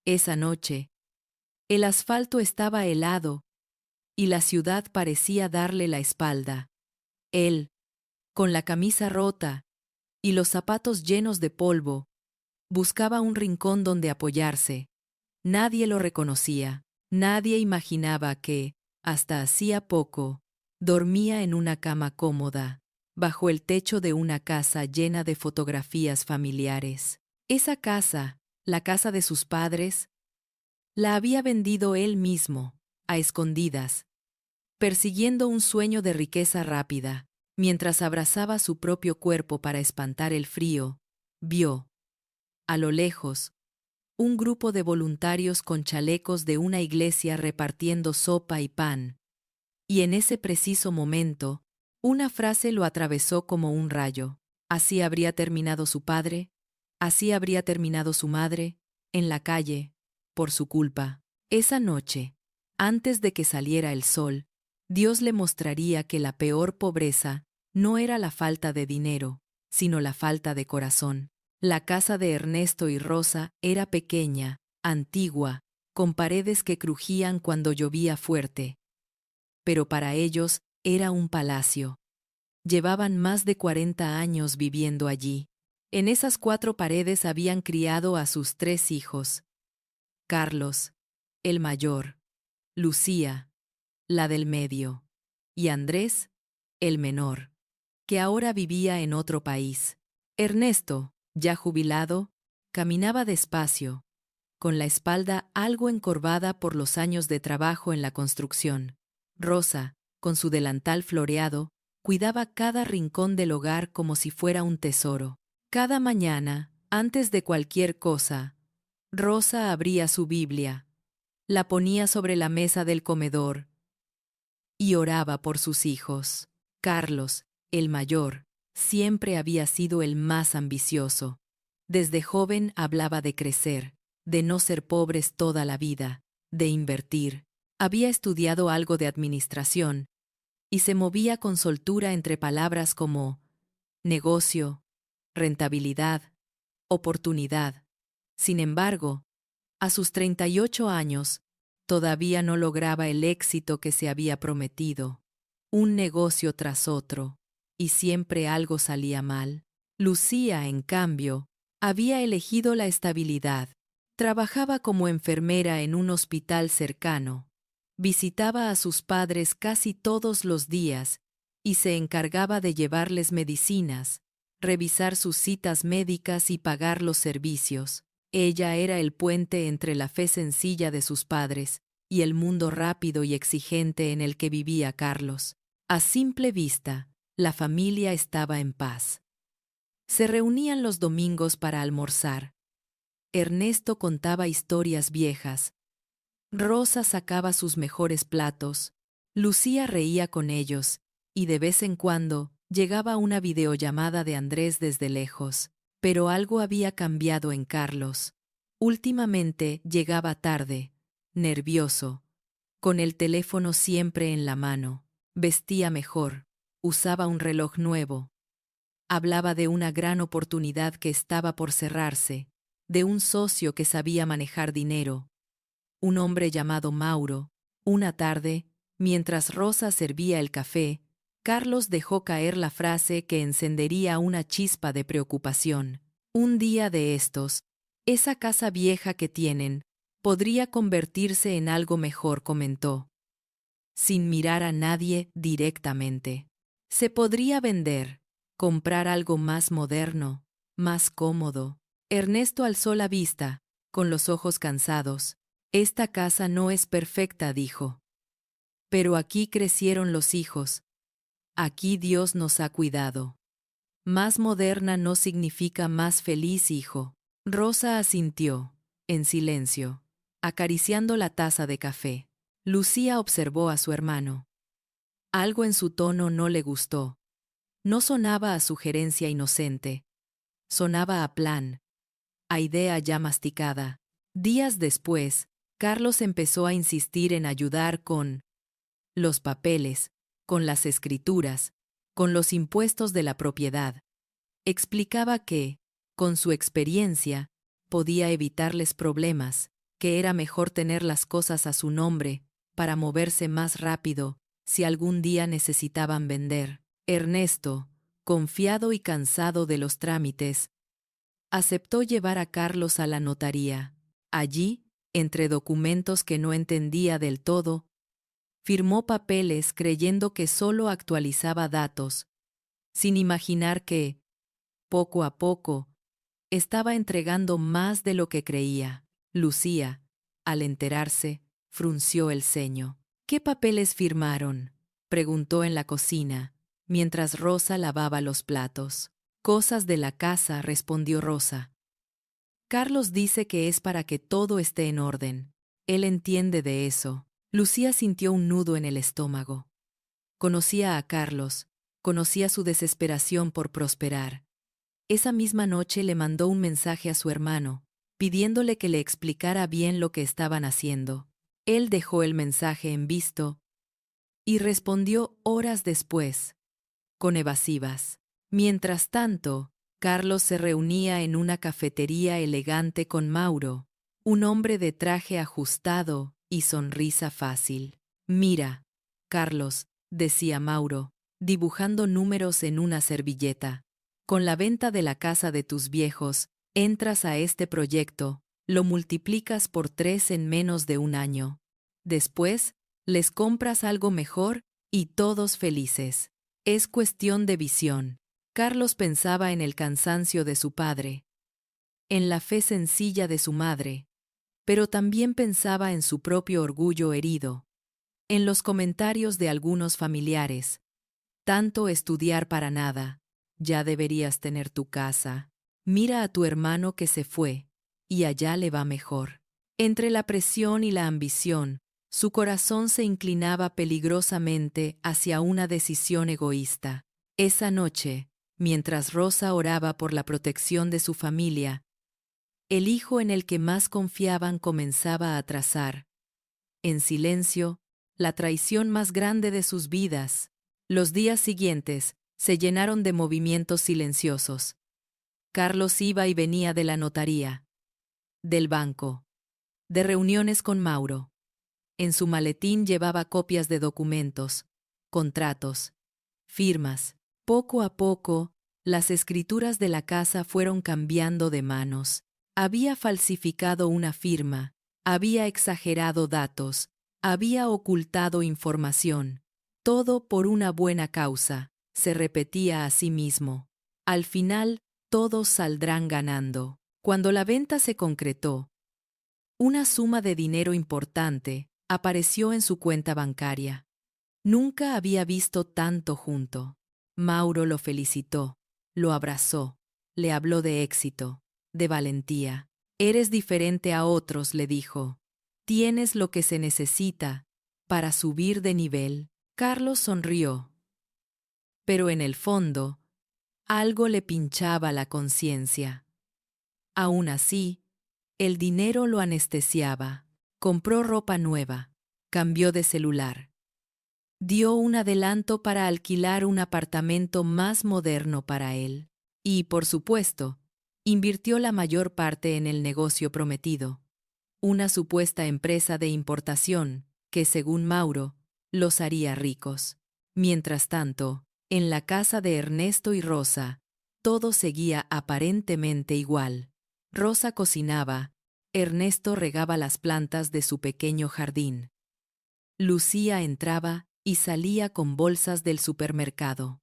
Esa noche, el asfalto estaba helado y la ciudad parecía darle la espalda. Él, con la camisa rota y los zapatos llenos de polvo, buscaba un rincón donde apoyarse. Nadie lo reconocía. Nadie imaginaba que, hasta hacía poco, dormía en una cama cómoda, bajo el techo de una casa llena de fotografías familiares. Esa casa, la casa de sus padres, la había vendido él mismo, a escondidas, persiguiendo un sueño de riqueza rápida. Mientras abrazaba su propio cuerpo para espantar el frío, vio, a lo lejos, un grupo de voluntarios con chalecos de una iglesia repartiendo sopa y pan. Y en ese preciso momento, una frase lo atravesó como un rayo. Así habría terminado su padre, así habría terminado su madre, en la calle, por su culpa. Esa noche, antes de que saliera el sol, Dios le mostraría que la peor pobreza no era la falta de dinero, sino la falta de corazón. La casa de Ernesto y Rosa era pequeña, antigua, con paredes que crujían cuando llovía fuerte. Pero para ellos era un palacio. Llevaban más de 40 años viviendo allí. En esas 4 paredes habían criado a sus 3 hijos. Carlos, el mayor, Lucía, la del medio, y Andrés, el menor, que ahora vivía en otro país. Ernesto, ya jubilado, caminaba despacio, con la espalda algo encorvada por los años de trabajo en la construcción. Rosa, con su delantal floreado, cuidaba cada rincón del hogar como si fuera un tesoro. Cada mañana, antes de cualquier cosa, Rosa abría su Biblia, la ponía sobre la mesa del comedor y oraba por sus hijos. Carlos, el mayor, siempre había sido el más ambicioso. Desde joven hablaba de crecer, de no ser pobres toda la vida, de invertir. Había estudiado algo de administración y se movía con soltura entre palabras como negocio, rentabilidad, oportunidad. Sin embargo, a sus 38 años, todavía no lograba el éxito que se había prometido. Un negocio tras otro, y siempre algo salía mal. Lucía, en cambio, había elegido la estabilidad. Trabajaba como enfermera en un hospital cercano. Visitaba a sus padres casi todos los días y se encargaba de llevarles medicinas, revisar sus citas médicas y pagar los servicios. Ella era el puente entre la fe sencilla de sus padres y el mundo rápido y exigente en el que vivía Carlos. A simple vista, la familia estaba en paz. Se reunían los domingos para almorzar. Ernesto contaba historias viejas. Rosa sacaba sus mejores platos. Lucía reía con ellos, y de vez en cuando llegaba una videollamada de Andrés desde lejos. Pero algo había cambiado en Carlos. Últimamente llegaba tarde, nervioso, con el teléfono siempre en la mano. Vestía mejor, usaba un reloj nuevo. Hablaba de una gran oportunidad que estaba por cerrarse, de un socio que sabía manejar dinero. Un hombre llamado Mauro. Una tarde, mientras Rosa servía el café, Carlos dejó caer la frase que encendería una chispa de preocupación. Un día de estos, esa casa vieja que tienen podría convertirse en algo mejor, comentó, sin mirar a nadie directamente. Se podría vender, comprar algo más moderno, más cómodo. Ernesto alzó la vista, con los ojos cansados. Esta casa no es perfecta, dijo. Pero aquí crecieron los hijos. Aquí Dios nos ha cuidado. Más moderna no significa más feliz, hijo. Rosa asintió, en silencio, acariciando la taza de café. Lucía observó a su hermano. Algo en su tono no le gustó. No sonaba a sugerencia inocente. Sonaba a plan, a idea ya masticada. Días después, Carlos empezó a insistir en ayudar con los papeles, con las escrituras, con los impuestos de la propiedad. Explicaba que, con su experiencia, podía evitarles problemas. que era mejor tener las cosas a su nombre, para moverse más rápido, si algún día necesitaban vender. Ernesto, confiado y cansado de los trámites, aceptó llevar a Carlos a la notaría. Allí, entre documentos que no entendía del todo, firmó papeles creyendo que solo actualizaba datos, sin imaginar que, poco a poco, estaba entregando más de lo que creía. Lucía, al enterarse, frunció el ceño. ¿Qué papeles firmaron?, preguntó en la cocina, mientras Rosa lavaba los platos. Cosas de la casa, respondió Rosa. Carlos dice que es para que todo esté en orden. Él entiende de eso. Lucía sintió un nudo en el estómago. Conocía a Carlos, conocía su desesperación por prosperar. Esa misma noche le mandó un mensaje a su hermano, pidiéndole que le explicara bien lo que estaban haciendo. Él dejó el mensaje en visto y respondió horas después, con evasivas. Mientras tanto, Carlos se reunía en una cafetería elegante con Mauro, un hombre de traje ajustado y sonrisa fácil. Mira, Carlos, decía Mauro, dibujando números en una servilleta. Con la venta de la casa de tus viejos, entras a este proyecto, lo multiplicas por 3 en menos de un año. Después, les compras algo mejor y todos felices. Es cuestión de visión. Carlos pensaba en el cansancio de su padre, en la fe sencilla de su madre, pero también pensaba en su propio orgullo herido, en los comentarios de algunos familiares. Tanto estudiar para nada. Ya deberías tener tu casa. Mira a tu hermano que se fue, y allá le va mejor. Entre la presión y la ambición, su corazón se inclinaba peligrosamente hacia una decisión egoísta. Esa noche, mientras Rosa oraba por la protección de su familia, el hijo en el que más confiaban comenzaba a trazar, en silencio, la traición más grande de sus vidas. Los días siguientes se llenaron de movimientos silenciosos. Carlos iba y venía de la notaría, del banco, de reuniones con Mauro. En su maletín llevaba copias de documentos, contratos, firmas. Poco a poco, las escrituras de la casa fueron cambiando de manos. Había falsificado una firma, había exagerado datos, había ocultado información. Todo por una buena causa, se repetía a sí mismo. Al final, todos saldrán ganando. Cuando la venta se concretó, una suma de dinero importante apareció en su cuenta bancaria. Nunca había visto tanto junto. Mauro lo felicitó, lo abrazó, le habló de éxito, de valentía. Eres diferente a otros, le dijo. Tienes lo que se necesita para subir de nivel. Carlos sonrió. Pero en el fondo, algo le pinchaba la conciencia. Aún así, el dinero lo anestesiaba. Compró ropa nueva, cambió de celular. Dio un adelanto para alquilar un apartamento más moderno para él. Y, por supuesto, invirtió la mayor parte en el negocio prometido. Una supuesta empresa de importación que, según Mauro, los haría ricos. Mientras tanto, en la casa de Ernesto y Rosa, todo seguía aparentemente igual. Rosa cocinaba, Ernesto regaba las plantas de su pequeño jardín. Lucía entraba y salía con bolsas del supermercado.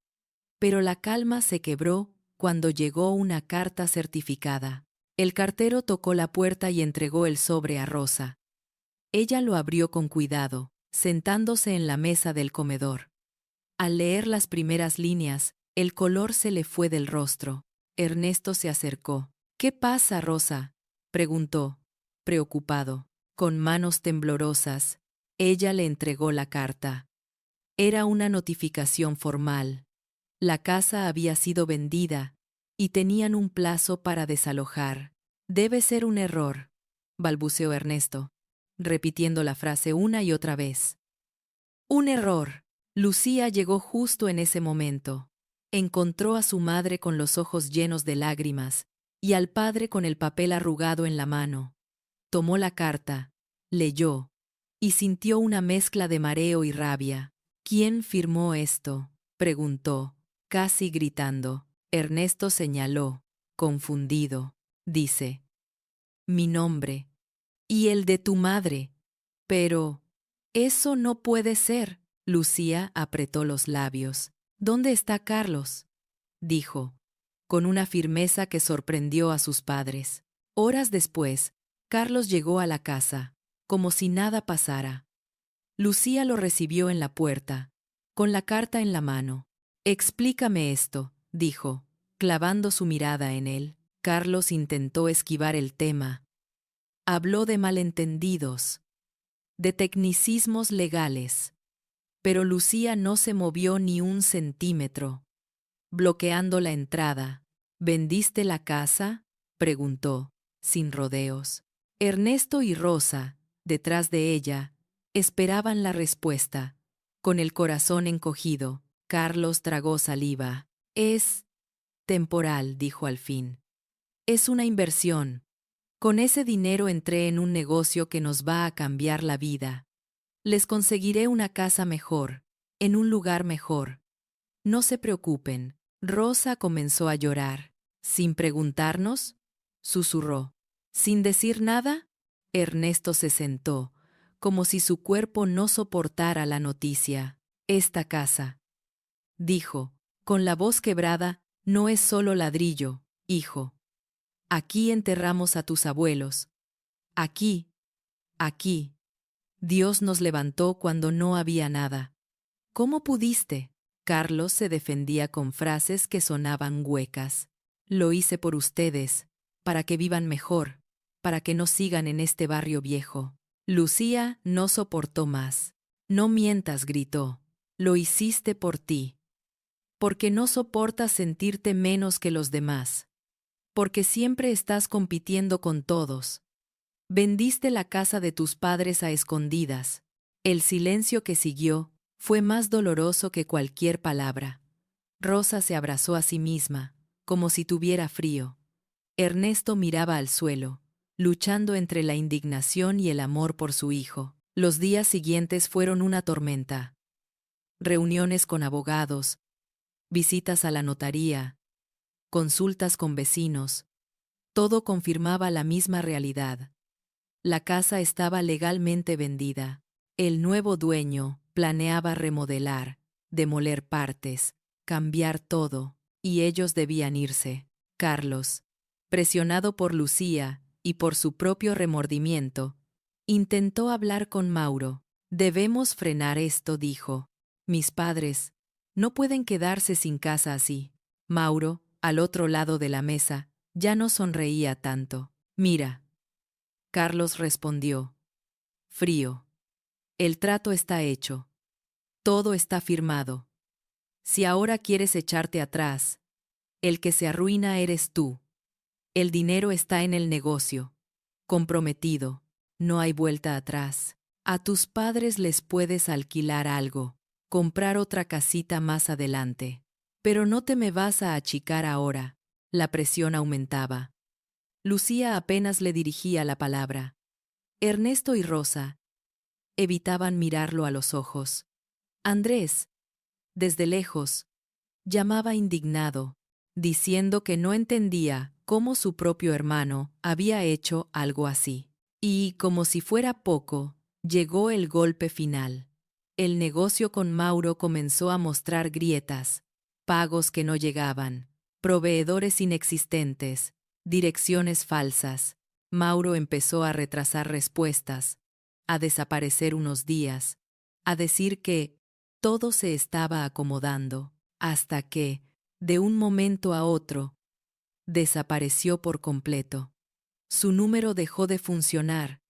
Pero la calma se quebró cuando llegó una carta certificada. El cartero tocó la puerta y entregó el sobre a Rosa. Ella lo abrió con cuidado, sentándose en la mesa del comedor. Al leer las primeras líneas, el color se le fue del rostro. Ernesto se acercó. ¿Qué pasa, Rosa?, preguntó, preocupado. Con manos temblorosas, ella le entregó la carta. Era una notificación formal. La casa había sido vendida y tenían un plazo para desalojar. Debe ser un error, balbuceó Ernesto, repitiendo la frase una y otra vez. Un error. Lucía llegó justo en ese momento. Encontró a su madre con los ojos llenos de lágrimas y al padre con el papel arrugado en la mano. Tomó la carta, leyó, y sintió una mezcla de mareo y rabia. ¿Quién firmó esto?, preguntó, casi gritando. Ernesto señaló, confundido. Dice: mi nombre. Y el de tu madre. Pero eso no puede ser. Lucía apretó los labios. ¿Dónde está Carlos?, dijo, con una firmeza que sorprendió a sus padres. Horas después, Carlos llegó a la casa, como si nada pasara. Lucía lo recibió en la puerta, con la carta en la mano. Explícame esto, dijo, clavando su mirada en él. Carlos intentó esquivar el tema. Habló de malentendidos, de tecnicismos legales. Pero Lucía no se movió ni un centímetro, bloqueando la entrada. ¿Vendiste la casa?, preguntó, sin rodeos. Ernesto y Rosa, detrás de ella, esperaban la respuesta. Con el corazón encogido, Carlos tragó saliva. Es temporal, dijo al fin. Es una inversión. Con ese dinero entré en un negocio que nos va a cambiar la vida. Les conseguiré una casa mejor, en un lugar mejor. No se preocupen. Rosa comenzó a llorar. ¿Sin preguntarnos?, susurró. ¿Sin decir nada? Ernesto se sentó, como si su cuerpo no soportara la noticia. Esta casa, dijo, con la voz quebrada, no es solo ladrillo, hijo. Aquí enterramos a tus abuelos. Aquí, aquí. Dios nos levantó cuando no había nada. ¿Cómo pudiste? Carlos se defendía con frases que sonaban huecas. Lo hice por ustedes, para que vivan mejor, para que no sigan en este barrio viejo. Lucía no soportó más. No mientas, gritó. Lo hiciste por ti. Porque no soportas sentirte menos que los demás. Porque siempre estás compitiendo con todos. Vendiste la casa de tus padres a escondidas. El silencio que siguió fue más doloroso que cualquier palabra. Rosa se abrazó a sí misma, como si tuviera frío. Ernesto miraba al suelo, luchando entre la indignación y el amor por su hijo. Los días siguientes fueron una tormenta. Reuniones con abogados, visitas a la notaría, consultas con vecinos. Todo confirmaba la misma realidad. La casa estaba legalmente vendida. El nuevo dueño planeaba remodelar, demoler partes, cambiar todo, y ellos debían irse. Carlos, presionado por Lucía y por su propio remordimiento, intentó hablar con Mauro. Debemos frenar esto, dijo. Mis padres no pueden quedarse sin casa así. Mauro, al otro lado de la mesa, ya no sonreía tanto. Mira. Carlos respondió, frío. El trato está hecho. Todo está firmado. Si ahora quieres echarte atrás, el que se arruina eres tú. El dinero está en el negocio. Comprometido. No hay vuelta atrás. A tus padres les puedes alquilar algo, comprar otra casita más adelante. Pero no te me vas a achicar ahora. La presión aumentaba. Lucía apenas le dirigía la palabra. Ernesto y Rosa evitaban mirarlo a los ojos. Andrés, desde lejos, llamaba indignado, diciendo que no entendía cómo su propio hermano había hecho algo así. Y, como si fuera poco, llegó el golpe final. El negocio con Mauro comenzó a mostrar grietas, pagos que no llegaban, proveedores inexistentes, direcciones falsas. Mauro empezó a retrasar respuestas, a desaparecer unos días, a decir que todo se estaba acomodando, hasta que, de un momento a otro, desapareció por completo. Su número dejó de funcionar.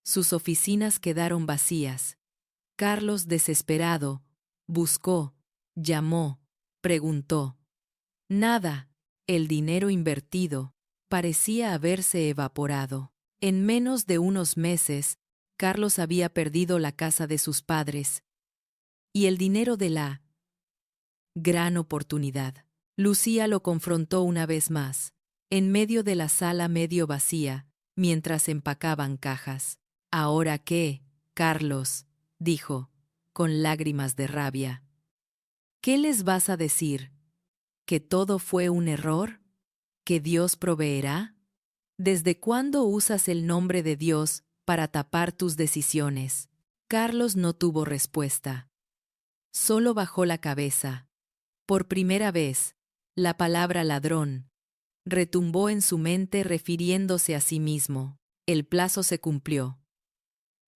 Sus oficinas quedaron vacías. Carlos, desesperado, buscó, llamó, preguntó. Nada. El dinero invertido parecía haberse evaporado. En menos de unos meses, Carlos había perdido la casa de sus padres y el dinero de la gran oportunidad. Lucía lo confrontó una vez más, en medio de la sala medio vacía, mientras empacaban cajas. ¿Ahora qué, Carlos?, dijo, con lágrimas de rabia. ¿Qué les vas a decir? ¿Que todo fue un error? ¿Que Dios proveerá? ¿Desde cuándo usas el nombre de Dios para tapar tus decisiones? Carlos no tuvo respuesta. Solo bajó la cabeza. Por primera vez, la palabra ladrón retumbó en su mente refiriéndose a sí mismo. El plazo se cumplió.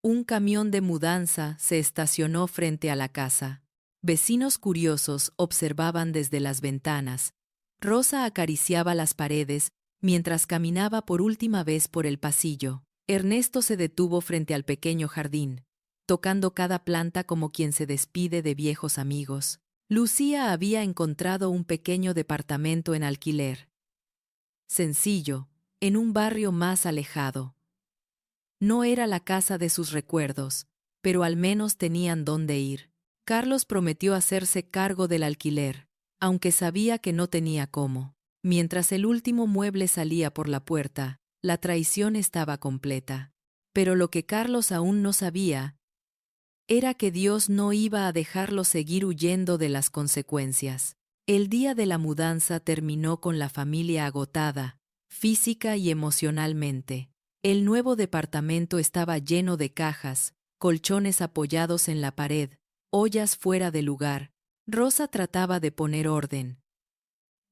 Un camión de mudanza se estacionó frente a la casa. Vecinos curiosos observaban desde las ventanas. Rosa acariciaba las paredes mientras caminaba por última vez por el pasillo. Ernesto se detuvo frente al pequeño jardín, tocando cada planta como quien se despide de viejos amigos. Lucía había encontrado un pequeño departamento en alquiler. Sencillo, en un barrio más alejado. No era la casa de sus recuerdos, pero al menos tenían dónde ir. Carlos prometió hacerse cargo del alquiler, aunque sabía que no tenía cómo. Mientras el último mueble salía por la puerta, la traición estaba completa. Pero lo que Carlos aún no sabía era que Dios no iba a dejarlo seguir huyendo de las consecuencias. El día de la mudanza terminó con la familia agotada, física y emocionalmente. El nuevo departamento estaba lleno de cajas, colchones apoyados en la pared, ollas fuera de lugar. Rosa trataba de poner orden.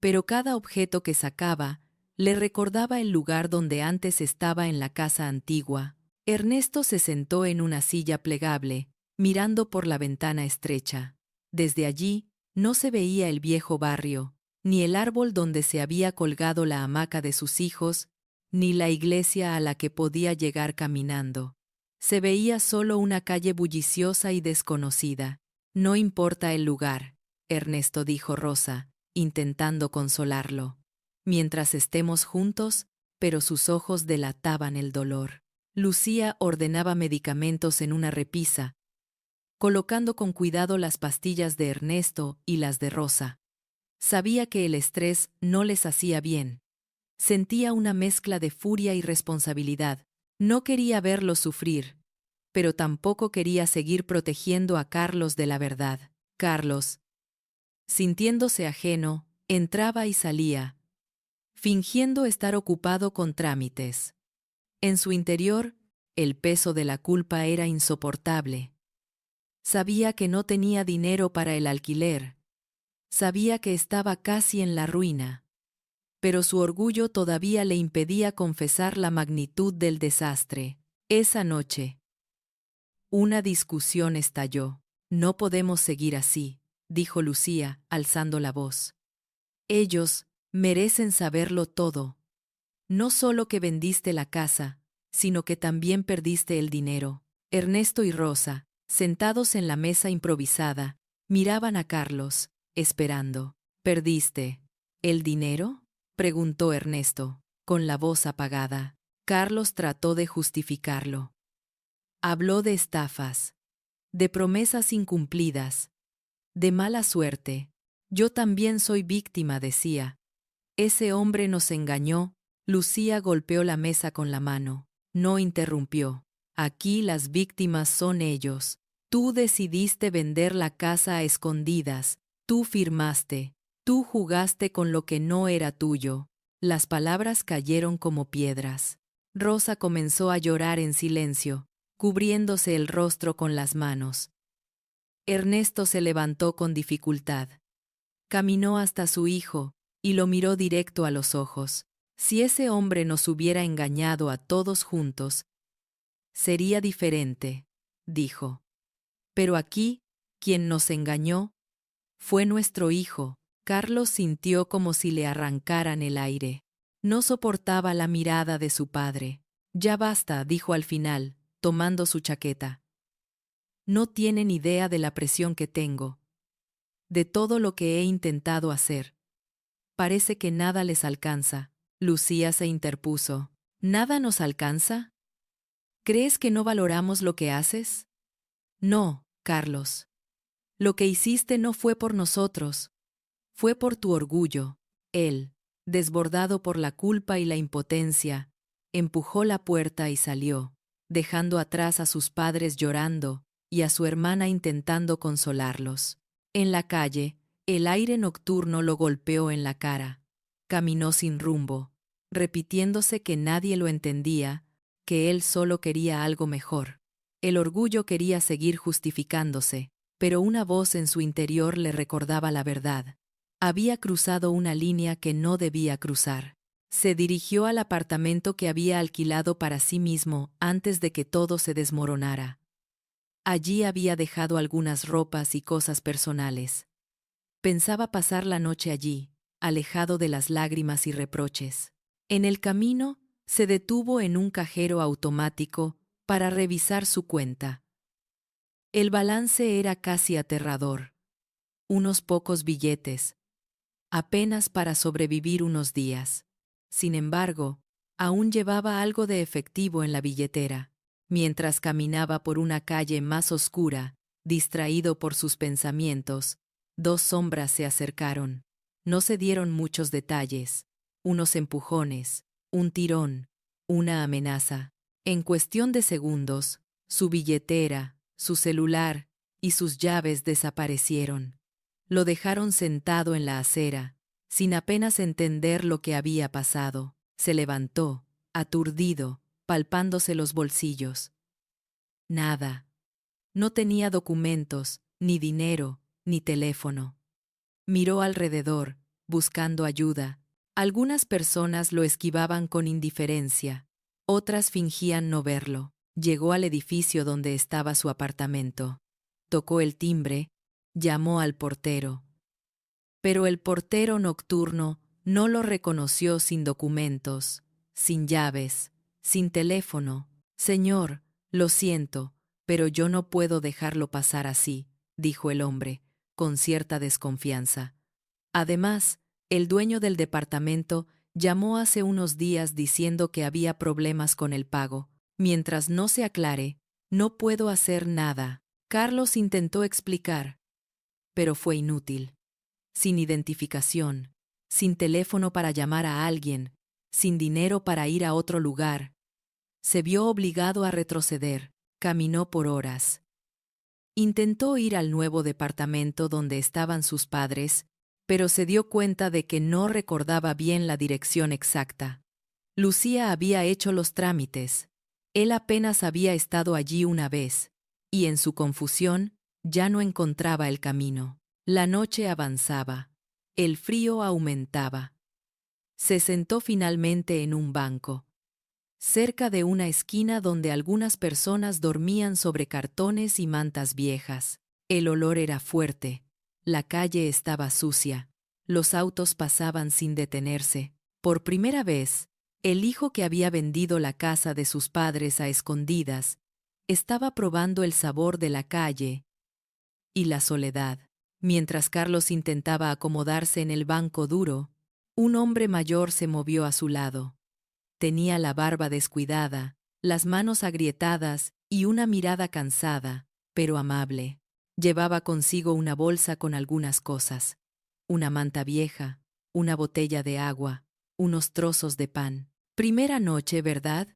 Pero cada objeto que sacaba le recordaba el lugar donde antes estaba en la casa antigua. Ernesto se sentó en una silla plegable, mirando por la ventana estrecha. Desde allí, no se veía el viejo barrio, ni el árbol donde se había colgado la hamaca de sus hijos, ni la iglesia a la que podía llegar caminando. Se veía solo una calle bulliciosa y desconocida. No importa el lugar, Ernesto, dijo Rosa, intentando consolarlo. Mientras estemos juntos, pero sus ojos delataban el dolor. Lucía ordenaba medicamentos en una repisa, colocando con cuidado las pastillas de Ernesto y las de Rosa. Sabía que el estrés no les hacía bien. Sentía una mezcla de furia y responsabilidad. No quería verlos sufrir, pero tampoco quería seguir protegiendo a Carlos de la verdad. Carlos, sintiéndose ajeno, entraba y salía, fingiendo estar ocupado con trámites. En su interior, el peso de la culpa era insoportable. Sabía que no tenía dinero para el alquiler. Sabía que estaba casi en la ruina. Pero su orgullo todavía le impedía confesar la magnitud del desastre. Esa noche, una discusión estalló. No podemos seguir así, dijo Lucía, alzando la voz. Ellos merecen saberlo todo. No solo que vendiste la casa, sino que también perdiste el dinero. Ernesto y Rosa, sentados en la mesa improvisada, miraban a Carlos, esperando. ¿Perdiste el dinero?, preguntó Ernesto, con la voz apagada. Carlos trató de justificarlo. Habló de estafas, de promesas incumplidas, de mala suerte. Yo también soy víctima, decía. Ese hombre nos engañó. Lucía golpeó la mesa con la mano. No interrumpió. Aquí las víctimas son ellos. Tú decidiste vender la casa a escondidas. Tú firmaste. Tú jugaste con lo que no era tuyo. Las palabras cayeron como piedras. Rosa comenzó a llorar en silencio, cubriéndose el rostro con las manos. Ernesto se levantó con dificultad. Caminó hasta su hijo y lo miró directo a los ojos. Si ese hombre nos hubiera engañado a todos juntos, sería diferente, dijo. Pero aquí, quien nos engañó fue nuestro hijo. Carlos sintió como si le arrancaran el aire. No soportaba la mirada de su padre. Ya basta, dijo al final, tomando su chaqueta. No tienen idea de la presión que tengo, de todo lo que he intentado hacer. Parece que nada les alcanza. Lucía se interpuso. ¿Nada nos alcanza? ¿Crees que no valoramos lo que haces? No, Carlos. Lo que hiciste no fue por nosotros. Fue por tu orgullo. Él, desbordado por la culpa y la impotencia, empujó la puerta y salió, dejando atrás a sus padres llorando y a su hermana intentando consolarlos. En la calle, el aire nocturno lo golpeó en la cara. Caminó sin rumbo, repitiéndose que nadie lo entendía, que él solo quería algo mejor. El orgullo quería seguir justificándose, pero una voz en su interior le recordaba la verdad. Había cruzado una línea que no debía cruzar. Se dirigió al apartamento que había alquilado para sí mismo antes de que todo se desmoronara. Allí había dejado algunas ropas y cosas personales. Pensaba pasar la noche allí, alejado de las lágrimas y reproches. En el camino, se detuvo en un cajero automático para revisar su cuenta. El balance era casi aterrador. Unos pocos billetes, apenas para sobrevivir unos días. Sin embargo, aún llevaba algo de efectivo en la billetera. Mientras caminaba por una calle más oscura, distraído por sus pensamientos, dos sombras se acercaron. No se dieron muchos detalles, unos empujones, un tirón, una amenaza. En cuestión de segundos, su billetera, su celular y sus llaves desaparecieron. Lo dejaron sentado en la acera, sin apenas entender lo que había pasado. Se levantó, aturdido, palpándose los bolsillos. Nada. No tenía documentos, ni dinero, ni teléfono. Miró alrededor, buscando ayuda. Algunas personas lo esquivaban con indiferencia, otras fingían no verlo. Llegó al edificio donde estaba su apartamento. Tocó el timbre, llamó al portero. Pero el portero nocturno no lo reconoció sin documentos, sin llaves, sin teléfono. Señor, lo siento, pero yo no puedo dejarlo pasar así, dijo el hombre, con cierta desconfianza. Además, el dueño del departamento llamó hace unos días diciendo que había problemas con el pago. Mientras no se aclare, no puedo hacer nada. Carlos intentó explicar, pero fue inútil. Sin identificación, sin teléfono para llamar a alguien, sin dinero para ir a otro lugar. Se vio obligado a retroceder, caminó por horas. Intentó ir al nuevo departamento donde estaban sus padres, pero se dio cuenta de que no recordaba bien la dirección exacta. Lucía había hecho los trámites. Él apenas había estado allí una vez, y en su confusión ya no encontraba el camino. La noche avanzaba. El frío aumentaba. Se sentó finalmente en un banco, cerca de una esquina donde algunas personas dormían sobre cartones y mantas viejas. El olor era fuerte. La calle estaba sucia. Los autos pasaban sin detenerse. Por primera vez, el hijo que había vendido la casa de sus padres a escondidas estaba probando el sabor de la calle y la soledad. Mientras Carlos intentaba acomodarse en el banco duro, un hombre mayor se movió a su lado. Tenía la barba descuidada, las manos agrietadas y una mirada cansada, pero amable. Llevaba consigo una bolsa con algunas cosas. Una manta vieja, una botella de agua, unos trozos de pan. «Primera noche, ¿verdad?»,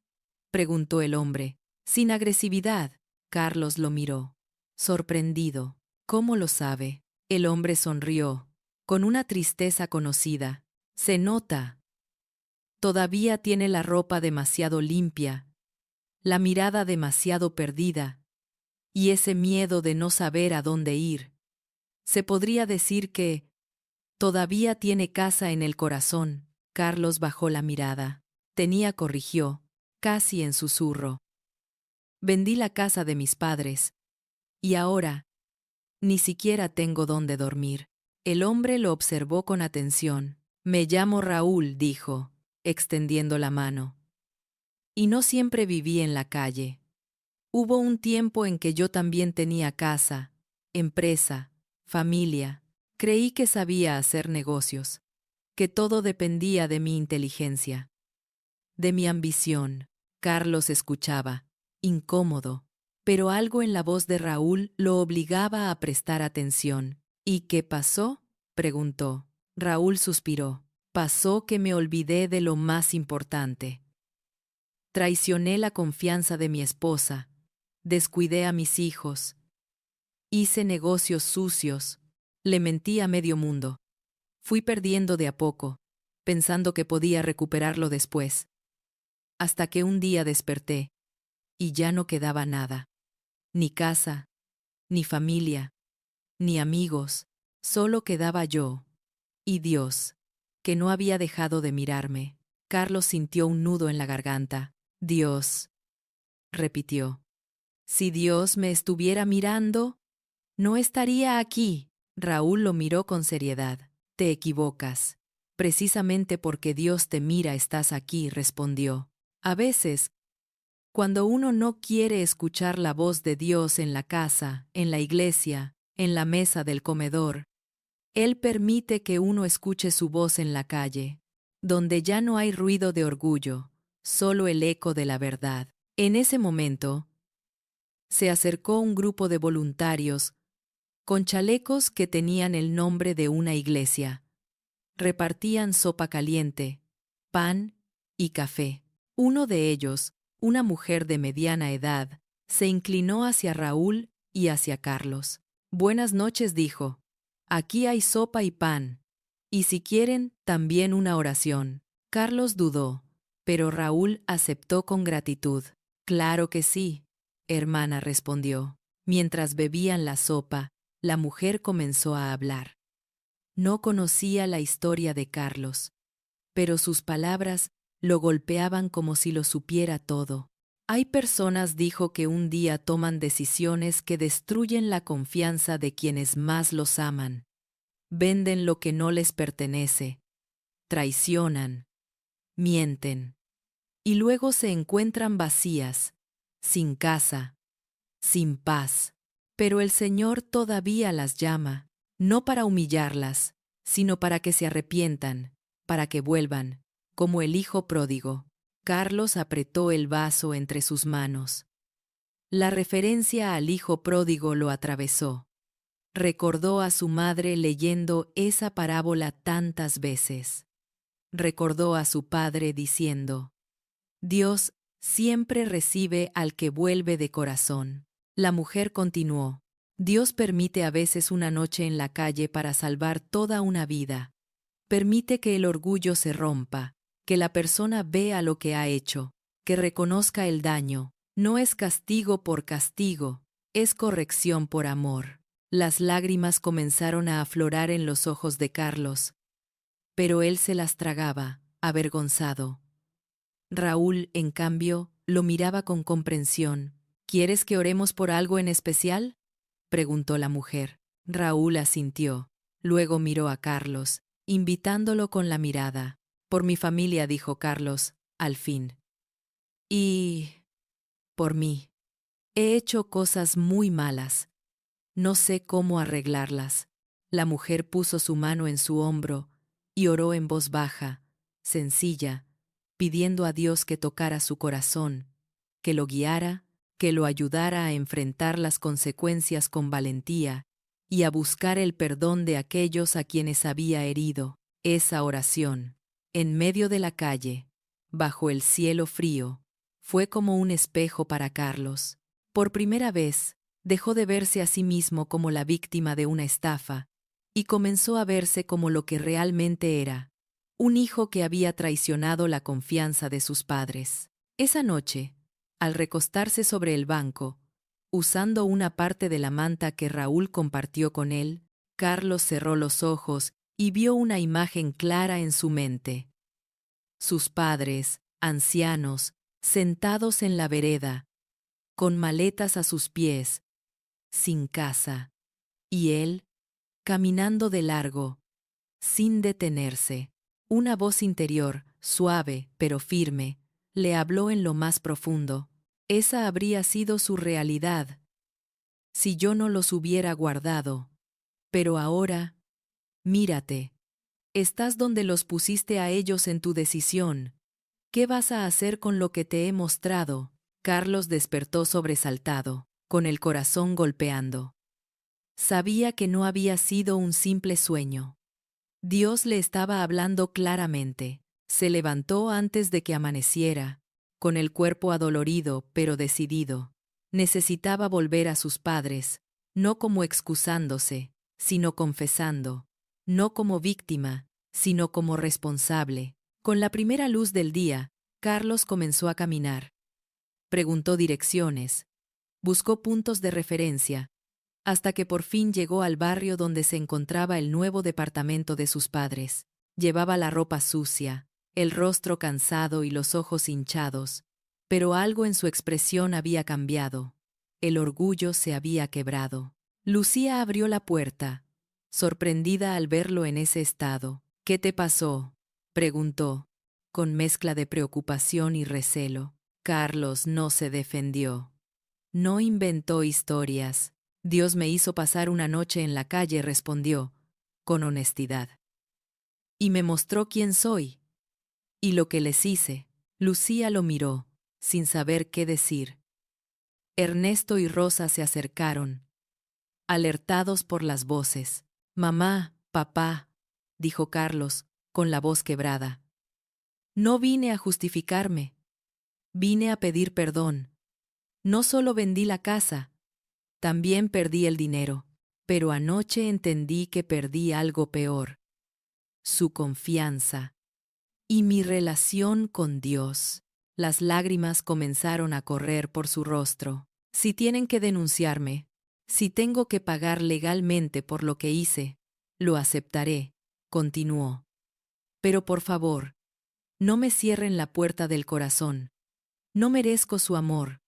preguntó el hombre. Sin agresividad, Carlos lo miró, sorprendido. «¿Cómo lo sabe?». El hombre sonrió, con una tristeza conocida. «Se nota. Todavía tiene la ropa demasiado limpia, la mirada demasiado perdida, y ese miedo de no saber a dónde ir. Se podría decir que todavía tiene casa en el corazón». Carlos bajó la mirada. Corrigió, casi en susurro. «Vendí la casa de mis padres. Y ahora, ni siquiera tengo dónde dormir». El hombre lo observó con atención. «Me llamo Raúl», dijo, extendiendo la mano. «Y no siempre viví en la calle. Hubo un tiempo en que yo también tenía casa, empresa, familia. Creí que sabía hacer negocios, que todo dependía de mi inteligencia, de mi ambición». Carlos escuchaba, incómodo, pero algo en la voz de Raúl lo obligaba a prestar atención. «¿Y qué pasó?», preguntó. Raúl suspiró. «Pasó que me olvidé de lo más importante». Traicioné la confianza de mi esposa, descuidé a mis hijos, hice negocios sucios, le mentí a medio mundo. Fui perdiendo de a poco, pensando que podía recuperarlo después. Hasta que un día desperté, y ya no quedaba nada. Ni casa, ni familia, ni amigos, solo quedaba yo. Y Dios, que no había dejado de mirarme. Carlos sintió un nudo en la garganta. Dios, repitió. Si Dios me estuviera mirando, no estaría aquí. Raúl lo miró con seriedad. Te equivocas. Precisamente porque Dios te mira estás aquí, respondió. A veces, cuando uno no quiere escuchar la voz de Dios en la casa, en la iglesia, en la mesa del comedor, Él permite que uno escuche su voz en la calle, donde ya no hay ruido de orgullo, solo el eco de la verdad. En ese momento, se acercó un grupo de voluntarios con chalecos que tenían el nombre de una iglesia. Repartían sopa caliente, pan y café. Uno de ellos, una mujer de mediana edad, se inclinó hacia Raúl y hacia Carlos. Buenas noches, dijo. Aquí hay sopa y pan. Y si quieren, también una oración. Carlos dudó, pero Raúl aceptó con gratitud. Claro que sí, hermana, respondió. Mientras bebían la sopa, la mujer comenzó a hablar. No conocía la historia de Carlos, pero sus palabras lo golpeaban como si lo supiera todo. Hay personas, dijo, que un día toman decisiones que destruyen la confianza de quienes más los aman. Venden lo que no les pertenece, traicionan, mienten, y luego se encuentran vacías, sin casa, sin paz. Pero el Señor todavía las llama, no para humillarlas, sino para que se arrepientan, para que vuelvan, como el hijo pródigo. Carlos apretó el vaso entre sus manos. La referencia al hijo pródigo lo atravesó. Recordó a su madre leyendo esa parábola tantas veces. Recordó a su padre diciendo: Dios siempre recibe al que vuelve de corazón. La mujer continuó: Dios permite a veces una noche en la calle para salvar toda una vida. Permite que el orgullo se rompa, que la persona vea lo que ha hecho, que reconozca el daño. No es castigo por castigo, es corrección por amor. Las lágrimas comenzaron a aflorar en los ojos de Carlos, pero él se las tragaba, avergonzado. Raúl, en cambio, lo miraba con comprensión. ¿Quieres que oremos por algo en especial?, preguntó la mujer. Raúl asintió. Luego miró a Carlos, invitándolo con la mirada. Por mi familia, dijo Carlos, al fin. Y por mí. He hecho cosas muy malas. No sé cómo arreglarlas. La mujer puso su mano en su hombro y oró en voz baja, sencilla, pidiendo a Dios que tocara su corazón, que lo guiara, que lo ayudara a enfrentar las consecuencias con valentía y a buscar el perdón de aquellos a quienes había herido. Esa oración, en medio de la calle, bajo el cielo frío, fue como un espejo para Carlos. Por primera vez, dejó de verse a sí mismo como la víctima de una estafa y comenzó a verse como lo que realmente era, un hijo que había traicionado la confianza de sus padres. Esa noche, al recostarse sobre el banco, usando una parte de la manta que Raúl compartió con él, Carlos cerró los ojos y vio una imagen clara en su mente. Sus padres, ancianos, sentados en la vereda, con maletas a sus pies, sin casa, y él, caminando de largo, sin detenerse. Una voz interior, suave pero firme, le habló en lo más profundo. Esa habría sido su realidad, si yo no los hubiera guardado. Pero ahora, mírate. Estás donde los pusiste a ellos en tu decisión. ¿Qué vas a hacer con lo que te he mostrado? Carlos despertó sobresaltado, con el corazón golpeando. Sabía que no había sido un simple sueño. Dios le estaba hablando claramente. Se levantó antes de que amaneciera, con el cuerpo adolorido pero decidido. Necesitaba volver a sus padres, no como excusándose, sino confesando, no como víctima, sino como responsable. Con la primera luz del día, Carlos comenzó a caminar. Preguntó direcciones, buscó puntos de referencia, hasta que por fin llegó al barrio donde se encontraba el nuevo departamento de sus padres. Llevaba la ropa sucia, el rostro cansado y los ojos hinchados, pero algo en su expresión había cambiado. El orgullo se había quebrado. Lucía abrió la puerta, sorprendida al verlo en ese estado. «¿Qué te pasó?», preguntó, con mezcla de preocupación y recelo. Carlos no se defendió. No inventó historias. «Dios me hizo pasar una noche en la calle», respondió, con honestidad. «Y me mostró quién soy y lo que les hice». Lucía lo miró, sin saber qué decir. Ernesto y Rosa se acercaron, alertados por las voces. «Mamá, papá», dijo Carlos, con la voz quebrada. «No vine a justificarme. Vine a pedir perdón. No solo vendí la casa, también perdí el dinero. Pero anoche entendí que perdí algo peor: su confianza y mi relación con Dios». Las lágrimas comenzaron a correr por su rostro. «Si tienen que denunciarme, si tengo que pagar legalmente por lo que hice, lo aceptaré», continuó. «Pero por favor, no me cierren la puerta del corazón. No merezco su amor,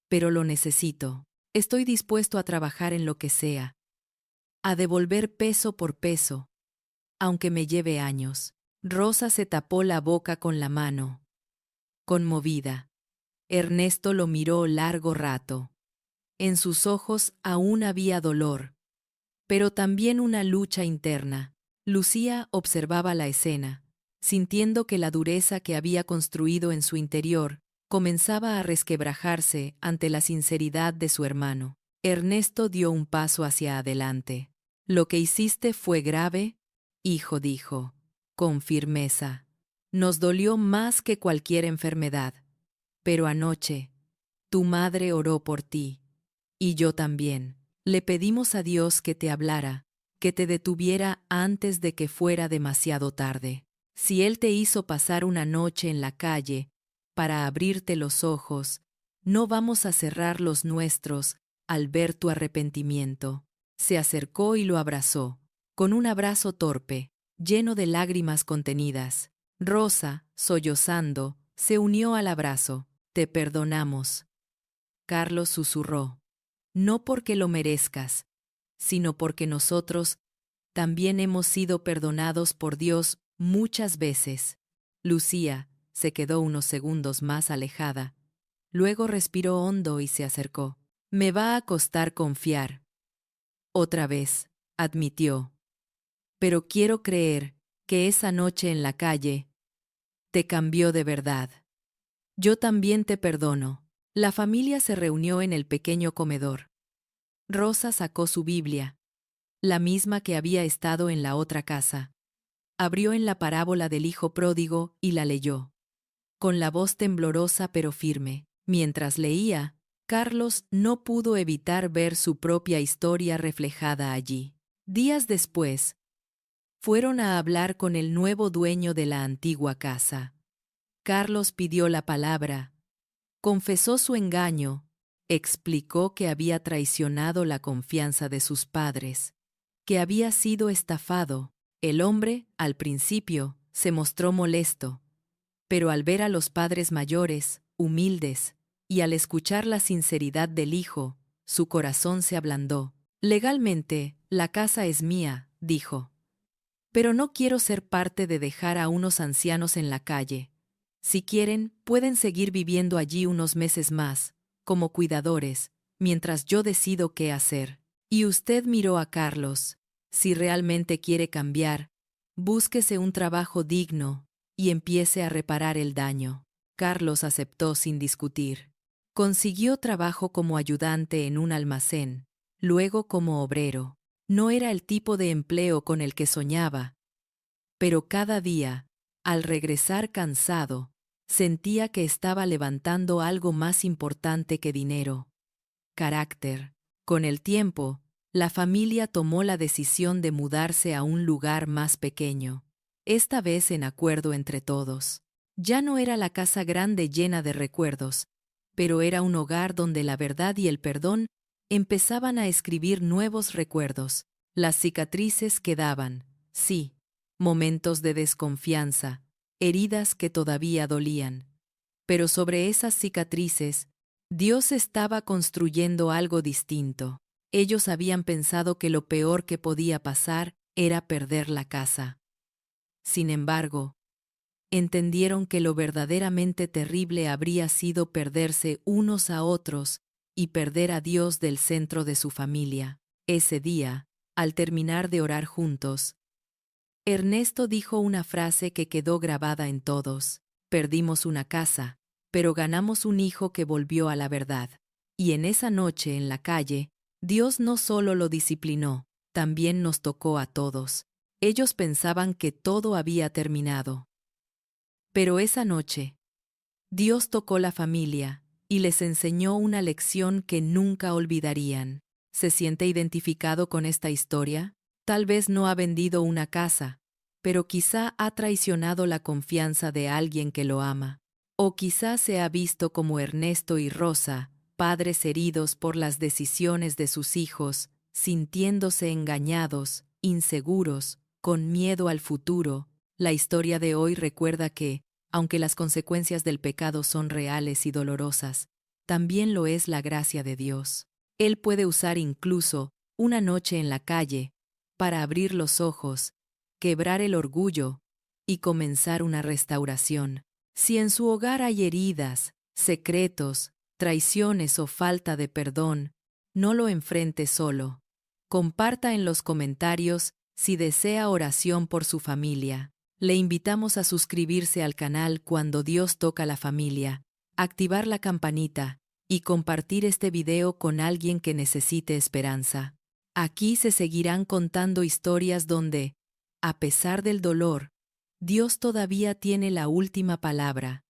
pero lo necesito. Estoy dispuesto a trabajar en lo que sea, a devolver peso por peso, aunque me lleve años». Rosa se tapó la boca con la mano, conmovida. Ernesto lo miró largo rato. En sus ojos aún había dolor, pero también una lucha interna. Lucía observaba la escena, sintiendo que la dureza que había construido en su interior comenzaba a resquebrajarse ante la sinceridad de su hermano. Ernesto dio un paso hacia adelante. «Lo que hiciste fue grave, hijo», dijo, con firmeza. «Nos dolió más que cualquier enfermedad. Pero anoche, tu madre oró por ti. Y yo también. Le pedimos a Dios que te hablara, que te detuviera antes de que fuera demasiado tarde. Si Él te hizo pasar una noche en la calle para abrirte los ojos, no vamos a cerrar los nuestros al ver tu arrepentimiento». Se acercó y lo abrazó, con un abrazo torpe, lleno de lágrimas contenidas. Rosa, sollozando, se unió al abrazo. «Te perdonamos», Carlos susurró. «No porque lo merezcas, sino porque nosotros también hemos sido perdonados por Dios muchas veces». Lucía se quedó unos segundos más alejada. Luego respiró hondo y se acercó. «Me va a costar confiar. Otra vez», admitió. «Pero quiero creer que esa noche en la calle te cambió de verdad». «Yo también te perdono». La familia se reunió en el pequeño comedor. Rosa sacó su Biblia, la misma que había estado en la otra casa. Abrió en la parábola del hijo pródigo y la leyó, con la voz temblorosa pero firme. Mientras leía, Carlos no pudo evitar ver su propia historia reflejada allí. Días después, fueron a hablar con el nuevo dueño de la antigua casa. Carlos pidió la palabra, confesó su engaño, explicó que había traicionado la confianza de sus padres, que había sido estafado. El hombre, al principio, se mostró molesto, pero al ver a los padres mayores, humildes, y al escuchar la sinceridad del hijo, su corazón se ablandó. «Legalmente, la casa es mía», dijo. «Pero no quiero ser parte de dejar a unos ancianos en la calle. Si quieren, pueden seguir viviendo allí unos meses más, como cuidadores, mientras yo decido qué hacer». Y usted miró a Carlos. «Si realmente quiere cambiar, búsquese un trabajo digno y empiece a reparar el daño». Carlos aceptó sin discutir. Consiguió trabajo como ayudante en un almacén, luego como obrero. No era el tipo de empleo con el que soñaba, pero cada día, al regresar cansado, Sentía que estaba levantando algo más importante que dinero. Carácter. Con el tiempo, la familia tomó la decisión de mudarse a un lugar más pequeño, esta vez en acuerdo entre todos. Ya no era la casa grande llena de recuerdos, pero era un hogar donde la verdad y el perdón empezaban a escribir nuevos recuerdos. Las cicatrices quedaban, sí, momentos de desconfianza, heridas que todavía dolían. Pero sobre esas cicatrices, Dios estaba construyendo algo distinto. Ellos habían pensado que lo peor que podía pasar era perder la casa. Sin embargo, entendieron que lo verdaderamente terrible habría sido perderse unos a otros y perder a Dios del centro de su familia. Ese día, al terminar de orar juntos, Ernesto dijo una frase que quedó grabada en todos: perdimos una casa, pero ganamos un hijo que volvió a la verdad. Y en esa noche en la calle, Dios no solo lo disciplinó, también nos tocó a todos. Ellos pensaban que todo había terminado. Pero esa noche, Dios tocó la familia y les enseñó una lección que nunca olvidarían. ¿Se siente identificado con esta historia? Tal vez no ha vendido una casa, pero quizá ha traicionado la confianza de alguien que lo ama. O quizá se ha visto como Ernesto y Rosa, padres heridos por las decisiones de sus hijos, sintiéndose engañados, inseguros, con miedo al futuro. La historia de hoy recuerda que, aunque las consecuencias del pecado son reales y dolorosas, también lo es la gracia de Dios. Él puede usar incluso una noche en la calle para abrir los ojos, quebrar el orgullo y comenzar una restauración. Si en su hogar hay heridas, secretos, traiciones o falta de perdón, no lo enfrente solo. Comparta en los comentarios si desea oración por su familia. Le invitamos a suscribirse al canal Cuando Dios toca la familia, activar la campanita y compartir este video con alguien que necesite esperanza. Aquí se seguirán contando historias donde, a pesar del dolor, Dios todavía tiene la última palabra.